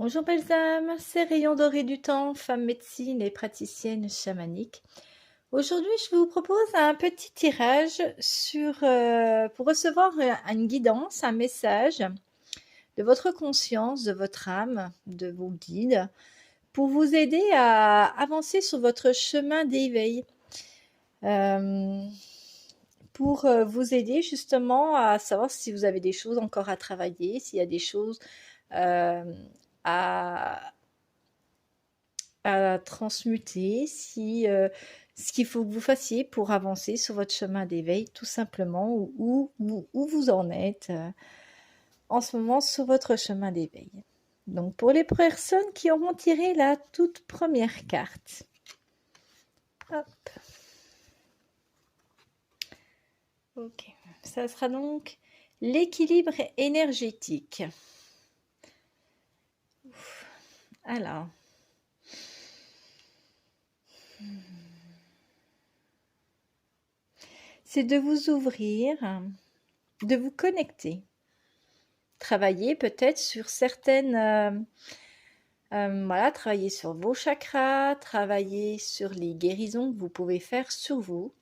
Bonjour belles âmes, c'est Rayon Doré du Temps, femme médecine et praticienne chamanique. Aujourd'hui, je vous propose un petit tirage pour recevoir une guidance, un message de votre conscience, de votre âme, de vos guides, pour vous aider à avancer sur votre chemin d'éveil. Pour vous aider justement à savoir si vous avez des choses encore à travailler, s'il y a des choses à transmuter, ce qu'il faut que vous fassiez pour avancer sur votre chemin d'éveil, tout simplement, où vous en êtes en ce moment sur votre chemin d'éveil. Donc, pour les personnes qui auront tiré la toute première carte, hop. Ok, ça sera donc l'équilibre énergétique. Alors, c'est de vous ouvrir, de vous connecter, travailler peut-être sur certaines, voilà, travailler sur vos chakras, travailler sur les guérisons que vous pouvez faire sur vous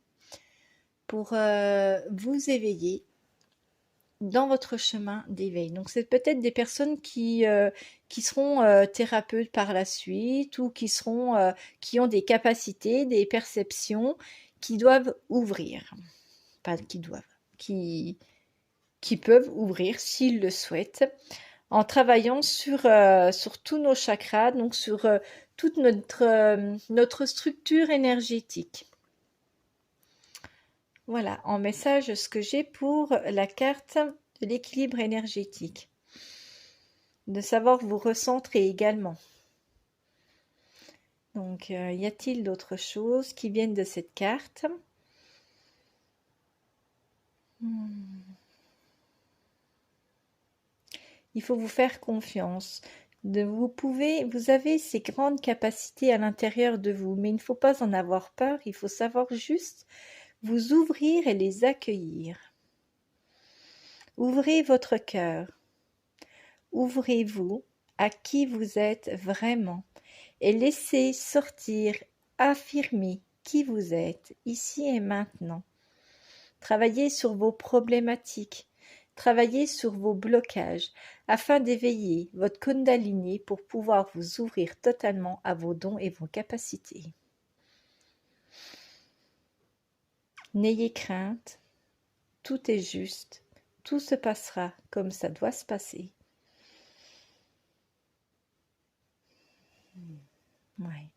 pour vous éveiller dans votre chemin d'éveil. Donc c'est peut-être des personnes qui seront thérapeutes par la suite ou qui ont des capacités, des perceptions qui doivent ouvrir. Pas qui doivent, qui peuvent ouvrir s'ils le souhaitent en travaillant sur tous nos chakras, donc sur toute notre structure énergétique. Voilà, en message, ce que j'ai pour la carte de l'équilibre énergétique. De savoir vous recentrer également. Donc, y a-t-il d'autres choses qui viennent de cette carte? Il faut vous faire confiance. Vous avez ces grandes capacités à l'intérieur de vous, mais il ne faut pas en avoir peur, il faut savoir juste vous ouvrir et les accueillir. Ouvrez votre cœur. Ouvrez-vous à qui vous êtes vraiment et laissez sortir, affirmer qui vous êtes ici et maintenant. Travaillez sur vos problématiques, travaillez sur vos blocages afin d'éveiller votre Kundalini pour pouvoir vous ouvrir totalement à vos dons et vos capacités. N'ayez crainte, tout est juste, tout se passera comme ça doit se passer. Ouais.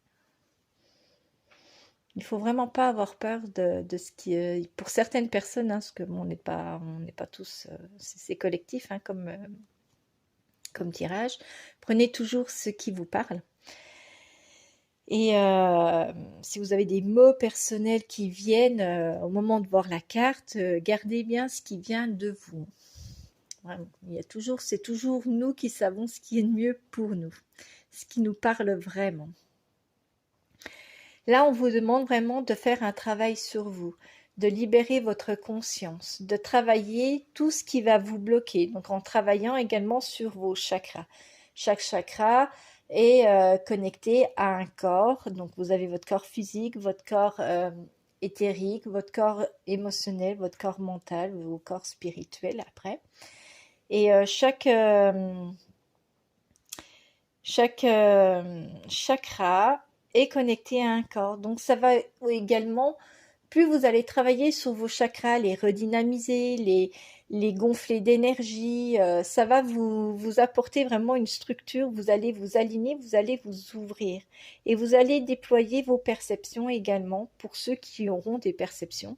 Il faut vraiment pas avoir peur de ce qui pour certaines personnes, hein, parce que bon, on n'est pas tous, c'est collectif, hein, comme tirage. Prenez toujours ce qui vous parle. Et si vous avez des mots personnels qui viennent au moment de voir la carte, gardez bien ce qui vient de vous. Vraiment, c'est toujours nous qui savons ce qui est mieux pour nous, ce qui nous parle vraiment. Là, on vous demande vraiment de faire un travail sur vous, de libérer votre conscience, de travailler tout ce qui va vous bloquer, donc en travaillant également sur vos chakras. Chaque chakra est connecté à un corps, donc vous avez votre corps physique, votre corps éthérique, votre corps émotionnel, votre corps mental, vos corps spirituels après. Et chaque chakra est connecté à un corps. Donc ça va également, plus vous allez travailler sur vos chakras, les redynamiser, les gonfler d'énergie, ça va vous apporter vraiment une structure, vous allez vous aligner, vous allez vous ouvrir. Et vous allez déployer vos perceptions également, pour ceux qui auront des perceptions.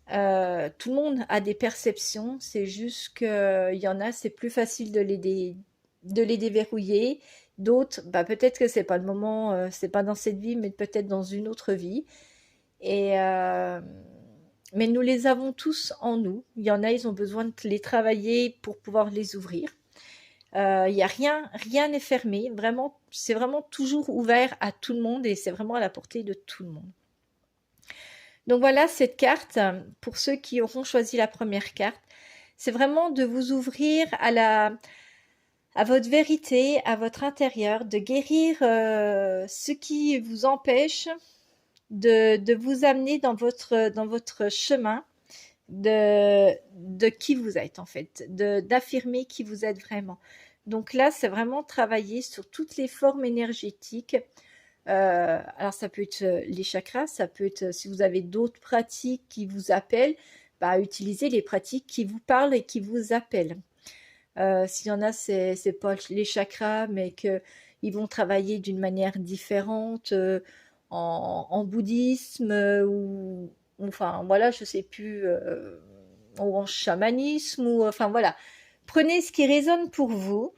Tout le monde a des perceptions, c'est juste qu'il y en a, c'est plus facile de les déverrouiller. D'autres, peut-être que c'est pas le moment, c'est pas dans cette vie, mais peut-être dans une autre vie. Mais nous les avons tous en nous. Il y en a, ils ont besoin de les travailler pour pouvoir les ouvrir. Il y a rien n'est fermé. Vraiment, c'est vraiment toujours ouvert à tout le monde et c'est vraiment à la portée de tout le monde. Donc voilà, cette carte, pour ceux qui auront choisi la première carte, c'est vraiment de vous ouvrir à à votre vérité, à votre intérieur, de guérir ce qui vous empêche de vous amener dans votre chemin de qui vous êtes en fait, d'affirmer qui vous êtes vraiment. Donc là, c'est vraiment travailler sur toutes les formes énergétiques. Alors ça peut être les chakras, ça peut être si vous avez d'autres pratiques qui vous appellent, bah, utilisez les pratiques qui vous parlent et qui vous appellent. S'il y en a, c'est pas les chakras, mais qu'ils vont travailler d'une manière différente en bouddhisme ou enfin voilà, je sais plus, ou en chamanisme ou enfin voilà. Prenez ce qui résonne pour vous,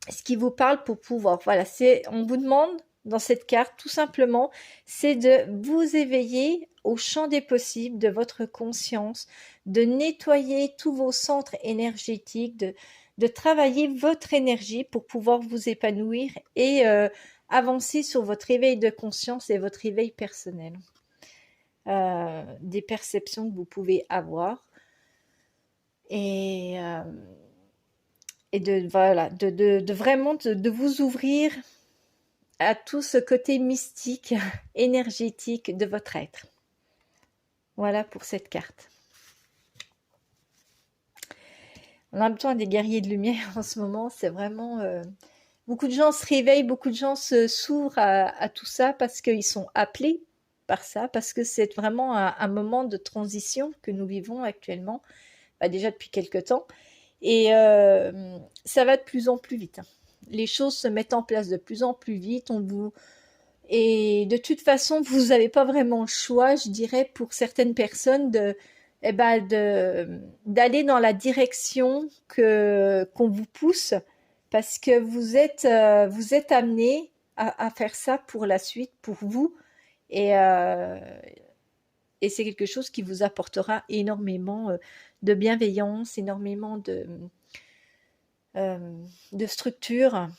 ce qui vous parle pour pouvoir. Voilà, on vous demande dans cette carte tout simplement, c'est de vous éveiller au champ des possibles de votre conscience, de nettoyer tous vos centres énergétiques, de travailler votre énergie pour pouvoir vous épanouir et avancer sur votre éveil de conscience et votre éveil personnel. Des perceptions que vous pouvez avoir et voilà, de vraiment de vous ouvrir à tout ce côté mystique, énergétique de votre être. Voilà pour cette carte. On a besoin des guerriers de lumière en ce moment, c'est vraiment... beaucoup de gens se réveillent, beaucoup de gens s'ouvrent à tout ça parce qu'ils sont appelés par ça, parce que c'est vraiment un moment de transition que nous vivons actuellement, bah déjà depuis quelque temps, et ça va de plus en plus vite. Les choses se mettent en place de plus en plus vite, et de toute façon, vous n'avez pas vraiment le choix, je dirais, pour certaines personnes d'aller dans la direction qu'on vous pousse parce que vous êtes amené à faire ça pour la suite, pour vous, et c'est quelque chose qui vous apportera énormément de bienveillance, énormément de structure,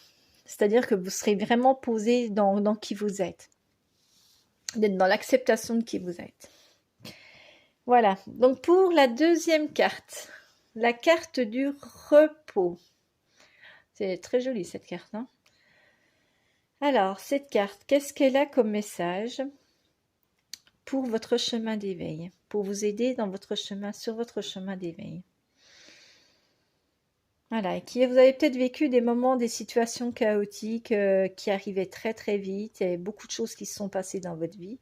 c'est-à-dire que vous serez vraiment posé dans qui vous êtes, d'être dans l'acceptation de qui vous êtes. Voilà, donc pour la deuxième carte, la carte du repos. C'est très joli cette carte, hein. Alors, cette carte, qu'est-ce qu'elle a comme message pour votre chemin d'éveil, pour vous aider dans votre chemin, sur votre chemin d'éveil? Voilà, et vous avez peut-être vécu des moments, des situations chaotiques qui arrivaient très très vite, il y avait beaucoup de choses qui se sont passées dans votre vie.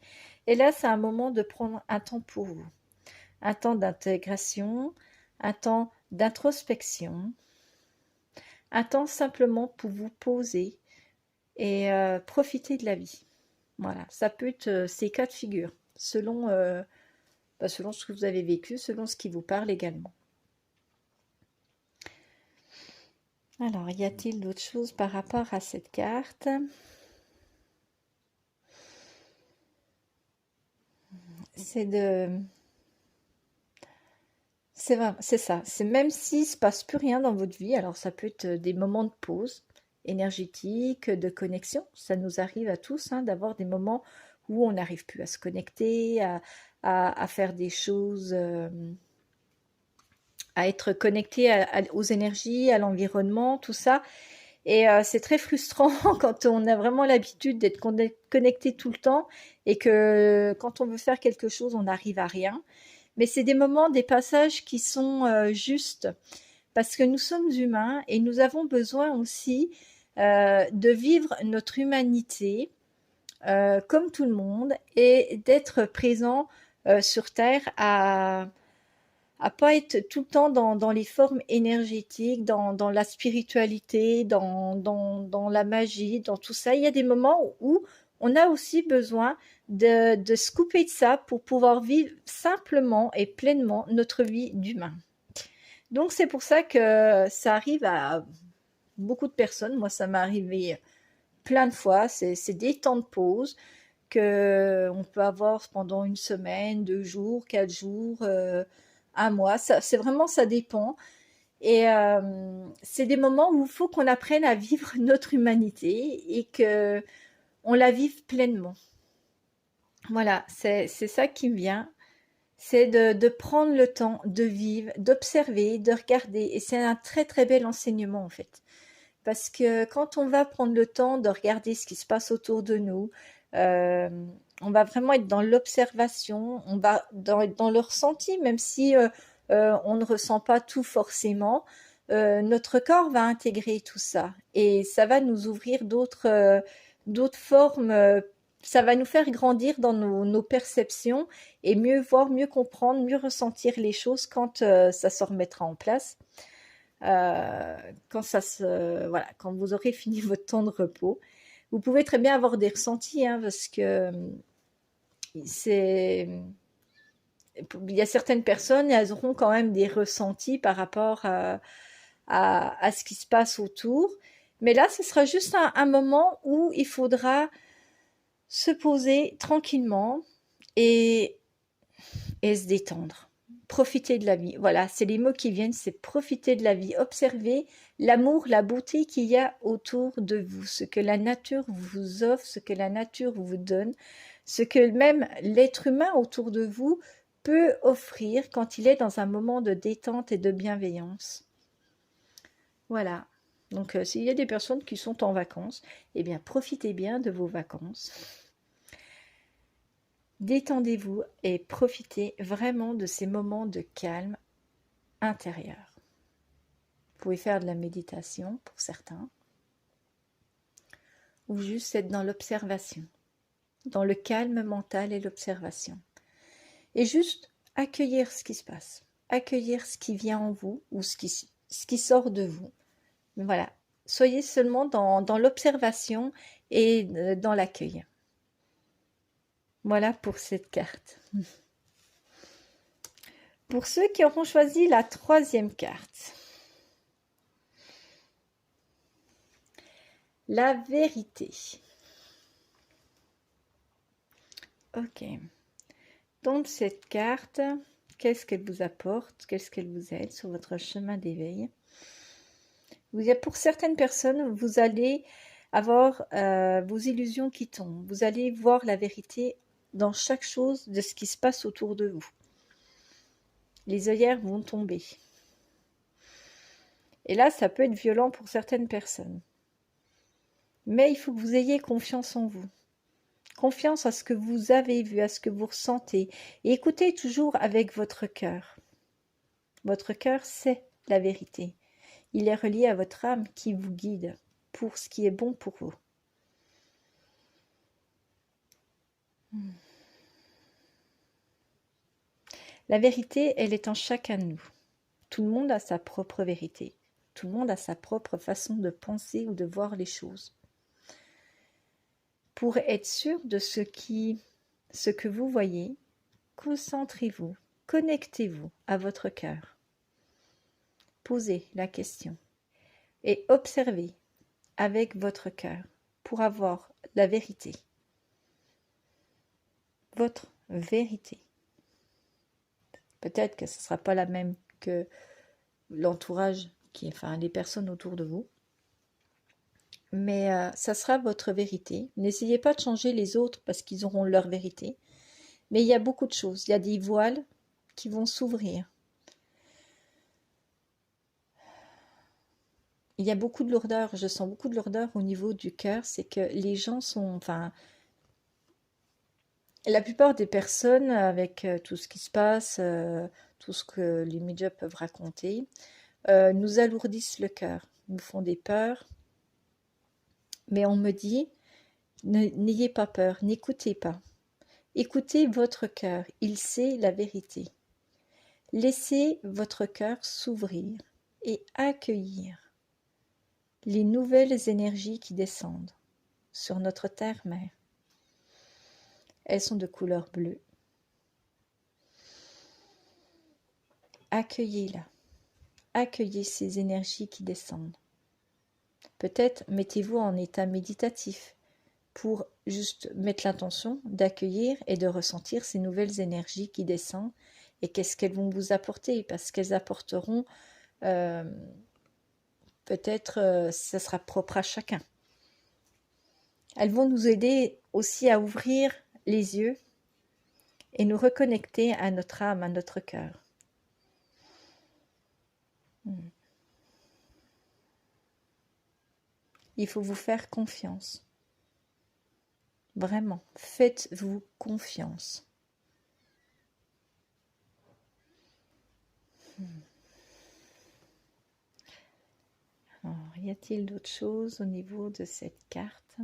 Et là, c'est un moment de prendre un temps pour vous, un temps d'intégration, un temps d'introspection, un temps simplement pour vous poser et profiter de la vie. Voilà, ça peut être ces cas de figure, selon ce que vous avez vécu, selon ce qui vous parle également. Alors, y a-t-il d'autres choses par rapport à cette carte? C'est ça. C'est même s'il ne se passe plus rien dans votre vie, alors ça peut être des moments de pause énergétique, de connexion. Ça nous arrive à tous hein, d'avoir des moments où on n'arrive plus à se connecter, à faire des choses, à être connecté aux énergies, à l'environnement, tout ça. Et c'est très frustrant quand on a vraiment l'habitude d'être connecté tout le temps et que quand on veut faire quelque chose, on n'arrive à rien. Mais c'est des moments, des passages qui sont justes parce que nous sommes humains et nous avons besoin aussi de vivre notre humanité comme tout le monde et d'être présent sur Terre à pas être tout le temps dans les formes énergétiques, dans la spiritualité, dans la magie, dans tout ça. Il y a des moments où on a aussi besoin de se couper de ça pour pouvoir vivre simplement et pleinement notre vie d'humain. Donc c'est pour ça que ça arrive à beaucoup de personnes. Moi, ça m'est arrivé plein de fois. C'est des temps de pause qu'on peut avoir pendant une semaine, 2 jours, 4 jours, un mois. C'est vraiment, ça dépend. Et c'est des moments où il faut qu'on apprenne à vivre notre humanité et que on la vive pleinement. Voilà, c'est ça qui me vient. C'est de prendre le temps de vivre, d'observer, de regarder. Et c'est un très très bel enseignement en fait. parce que quand on va prendre le temps de regarder ce qui se passe autour de nous, euh, on va vraiment être dans l'observation, on va dans le ressenti, même si on ne ressent pas tout forcément. Notre corps va intégrer tout ça et ça va nous ouvrir d'autres formes. Ça va nous faire grandir dans nos perceptions et mieux voir, mieux comprendre, mieux ressentir les choses quand ça se remettra en place. Euh, voilà, quand vous aurez fini votre temps de repos. Vous pouvez très bien avoir des ressentis, hein, parce que c'est, il y a certaines personnes, elles auront quand même des ressentis par rapport à ce qui se passe autour. Mais là, ce sera juste un moment où il faudra se poser tranquillement et, et se détendre. Profiter de la vie. Voilà, c'est les mots qui viennent, c'est profiter de la vie. Observer l'amour, la beauté qu'il y a autour de vous, ce que la nature vous offre, ce que la nature vous donne, ce que même l'être humain autour de vous peut offrir quand il est dans un moment de détente et de bienveillance. Voilà. Donc, s'il y a des personnes qui sont en vacances, eh bien, profitez bien de vos vacances. Détendez-vous et profitez vraiment de ces moments de calme intérieur. Vous pouvez faire de la méditation pour certains, ou juste être dans l'observation, dans le calme mental et l'observation. Et juste accueillir ce qui se passe, accueillir ce qui vient en vous ou ce qui sort de vous. Mais voilà, soyez seulement dans l'observation et dans l'accueil. Voilà pour cette carte. Pour ceux qui auront choisi la troisième carte, la vérité. Ok. Donc cette carte, qu'est-ce qu'elle vous apporte? Qu'est-ce qu'elle vous aide sur votre chemin d'éveil? Pour certaines personnes, vous allez avoir vos illusions qui tombent. Vous allez voir la vérité dans chaque chose de ce qui se passe autour de vous. Les œillères vont tomber. Et là, ça peut être violent pour certaines personnes. Mais il faut que vous ayez confiance en vous. Confiance à ce que vous avez vu, à ce que vous ressentez. Et écoutez toujours avec votre cœur. Votre cœur, c'est la vérité. Il est relié à votre âme qui vous guide pour ce qui est bon pour vous. La vérité, elle est en chacun de nous. Tout le monde a sa propre vérité. Tout le monde a sa propre façon de penser ou de voir les choses. Pour être sûr de ce que vous voyez, concentrez-vous, connectez-vous à votre cœur. Posez la question et observez avec votre cœur pour avoir la vérité. Votre vérité. Peut-être que ce ne sera pas la même que l'entourage, les personnes autour de vous. Mais ça sera votre vérité. N'essayez pas de changer les autres parce qu'ils auront leur vérité. Mais il y a beaucoup de choses. Il y a des voiles qui vont s'ouvrir. Il y a beaucoup de lourdeur. Je sens beaucoup de lourdeur au niveau du cœur. C'est que les gens sont... la plupart des personnes, avec tout ce qui se passe, tout ce que les médias peuvent raconter, nous alourdissent le cœur, nous font des peurs. Mais on me dit, n'ayez pas peur, n'écoutez pas. Écoutez votre cœur, il sait la vérité. Laissez votre cœur s'ouvrir et accueillir les nouvelles énergies qui descendent sur notre terre-mère. Elles sont de couleur bleue. Accueillez-la. Accueillez ces énergies qui descendent. Peut-être mettez-vous en état méditatif pour juste mettre l'intention d'accueillir et de ressentir ces nouvelles énergies qui descendent et qu'est-ce qu'elles vont vous apporter, parce qu'elles apporteront peut-être, ça sera propre à chacun. Elles vont nous aider aussi à ouvrir les yeux et nous reconnecter à notre âme, à notre cœur. il faut vous faire confiance. Vraiment, faites-vous confiance. Alors, y a-t-il d'autres choses au niveau de cette carte?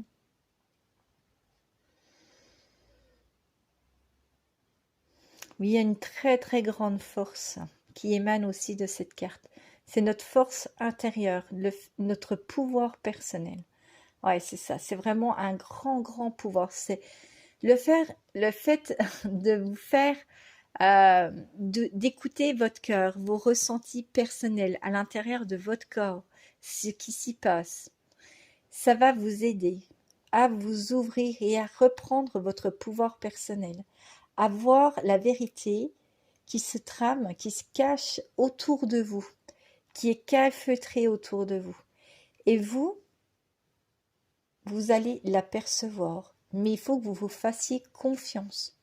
Oui, il y a une très très grande force qui émane aussi de cette carte. C'est notre force intérieure, notre pouvoir personnel. Ouais, c'est ça. C'est vraiment un grand grand pouvoir. C'est le fait de vous faire d'écouter votre cœur, vos ressentis personnels à l'intérieur de votre corps, ce qui s'y passe. Ça va vous aider à vous ouvrir et à reprendre votre pouvoir personnel, à voir la vérité qui se trame, qui se cache autour de vous, qui est calfeutrée autour de vous. Et vous allez l'apercevoir, mais il faut que vous vous fassiez confiance.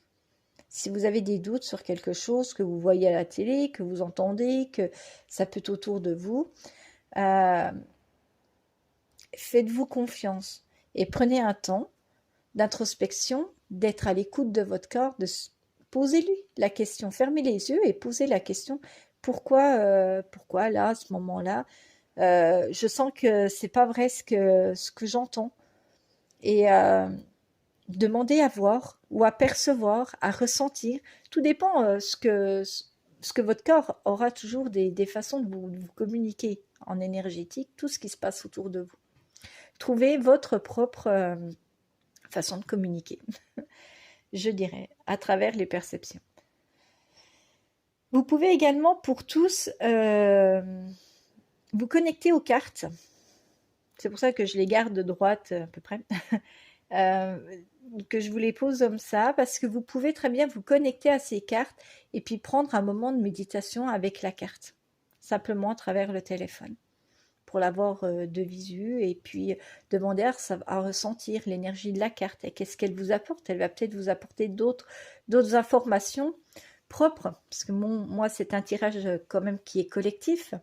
Si vous avez des doutes sur quelque chose que vous voyez à la télé, que vous entendez, que ça peut être autour de vous, euh, faites-vous confiance et prenez un temps d'introspection, d'être à l'écoute de votre corps, posez-lui la question, fermez les yeux et posez la question pourquoi là, à ce moment-là, je sens que c'est pas vrai ce que j'entends. Et demandez à voir ou à percevoir, à ressentir. Tout dépend ce que votre corps aura toujours des façons de vous communiquer en énergétique, tout ce qui se passe autour de vous. Trouvez votre propre façon de communiquer, je dirais, à travers les perceptions. Vous pouvez également, pour tous, vous connecter aux cartes. C'est pour ça que je les garde de droite à peu près. Que je vous les pose comme ça, parce que vous pouvez très bien vous connecter à ces cartes et puis prendre un moment de méditation avec la carte, simplement à travers le téléphone, pour l'avoir de visu et puis demander à ressentir l'énergie de la carte et qu'est-ce qu'elle vous apporte. Elle va peut-être vous apporter d'autres informations propres, parce que moi c'est un tirage quand même qui est collectif.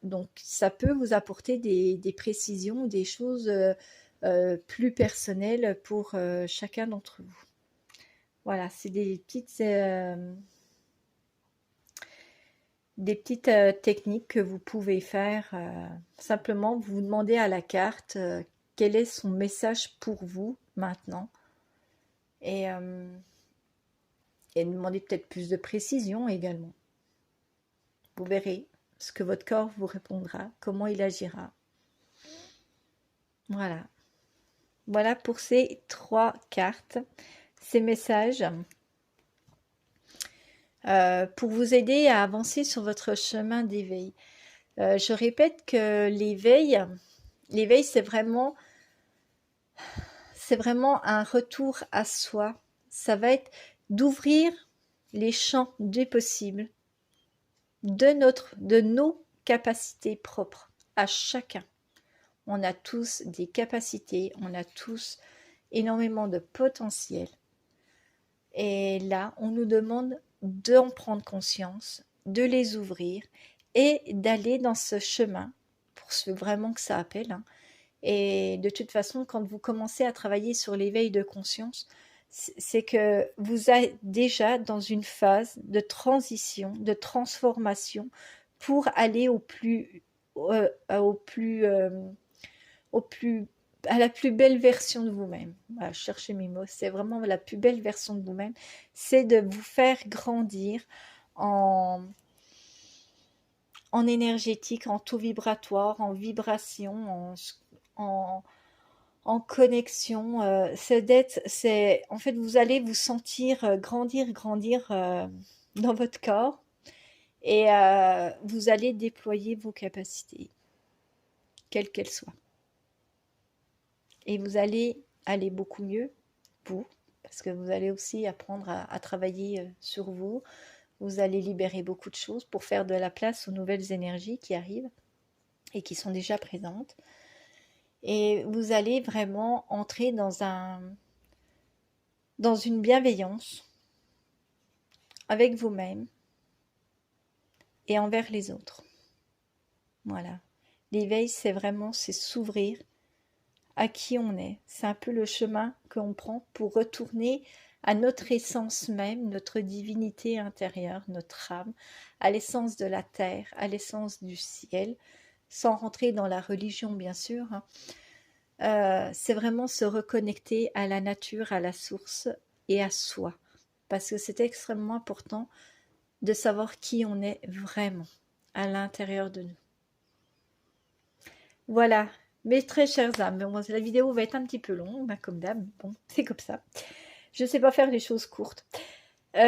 Donc ça peut vous apporter des précisions, des choses plus personnelles pour chacun d'entre vous. Voilà, c'est des petites techniques que vous pouvez faire. Simplement, vous demandez à la carte quel est son message pour vous maintenant. Et demandez peut-être plus de précision également. Vous verrez ce que votre corps vous répondra, comment il agira. Voilà. Voilà pour ces 3 cartes, ces messages, pour vous aider à avancer sur votre chemin d'éveil. Je répète que l'éveil, c'est vraiment un retour à soi. Ça va être d'ouvrir les champs des possibles, de nos capacités propres à chacun. On a tous des capacités, on a tous énormément de potentiel. Et là, on nous demande d'en prendre conscience, de les ouvrir et d'aller dans ce chemin pour ce vraiment que ça appelle. Hein. Et de toute façon, quand vous commencez à travailler sur l'éveil de conscience, c'est que vous êtes déjà dans une phase de transition, de transformation pour aller à la plus belle version de vous-même. Voilà, je cherchais mes mots. C'est vraiment la plus belle version de vous-même. C'est de vous faire grandir en énergétique, en taux vibratoire, en vibration, en connexion. En fait, vous allez vous sentir grandir dans votre corps et vous allez déployer vos capacités, quelles qu'elles soient. Et vous allez aller beaucoup mieux, vous, parce que vous allez aussi apprendre à travailler sur vous. Vous allez libérer beaucoup de choses pour faire de la place aux nouvelles énergies qui arrivent et qui sont déjà présentes. Et vous allez vraiment entrer dans une bienveillance avec vous-même et envers les autres. Voilà. L'éveil, c'est s'ouvrir à qui on est. C'est un peu le chemin qu'on prend pour retourner à notre essence même, notre divinité intérieure, notre âme, à l'essence de la terre, à l'essence du ciel, sans rentrer dans la religion bien sûr, hein. C'est vraiment se reconnecter à la nature, à la source et à soi. Parce que c'est extrêmement important de savoir qui on est vraiment à l'intérieur de nous. Voilà, mes très chères âmes, bon, la vidéo va être un petit peu longue, bah, comme d'hab, bon, c'est comme ça. Je ne sais pas faire les choses courtes. Si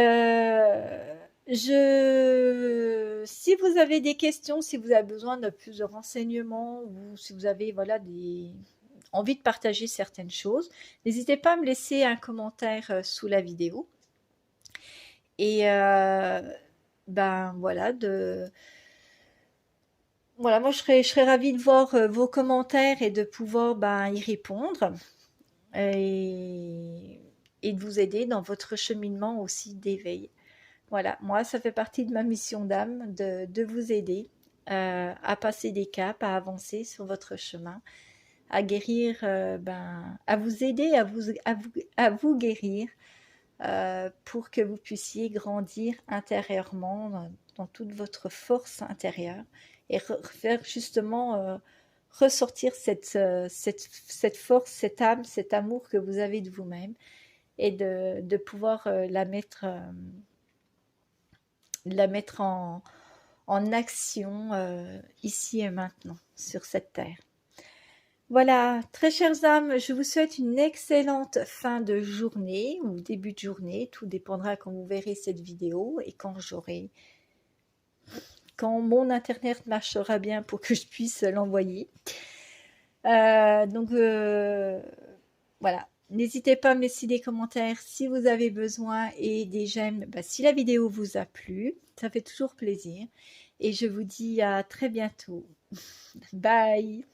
vous avez des questions, si vous avez besoin de plus de renseignements ou si vous avez voilà, envie de partager certaines choses, n'hésitez pas à me laisser un commentaire sous la vidéo. Et ben voilà, voilà, moi je serais ravie de voir vos commentaires et de pouvoir ben, y répondre et, et de vous aider dans votre cheminement aussi d'éveil. Voilà, moi ça fait partie de ma mission d'âme de vous aider à passer des caps, à avancer sur votre chemin, à guérir, ben, à vous aider, à vous guérir pour que vous puissiez grandir intérieurement dans toute votre force intérieure et faire justement ressortir cette force, cette âme, cet amour que vous avez de vous-même et de pouvoir la mettre en action ici et maintenant sur cette terre. Voilà, très chères âmes, je vous souhaite une excellente fin de journée ou début de journée. Tout dépendra quand vous verrez cette vidéo et quand mon internet marchera bien pour que je puisse l'envoyer. Donc voilà, n'hésitez pas à me laisser des commentaires si vous avez besoin et des j'aime si la vidéo vous a plu. Ça fait toujours plaisir. Et je vous dis à très bientôt. Bye!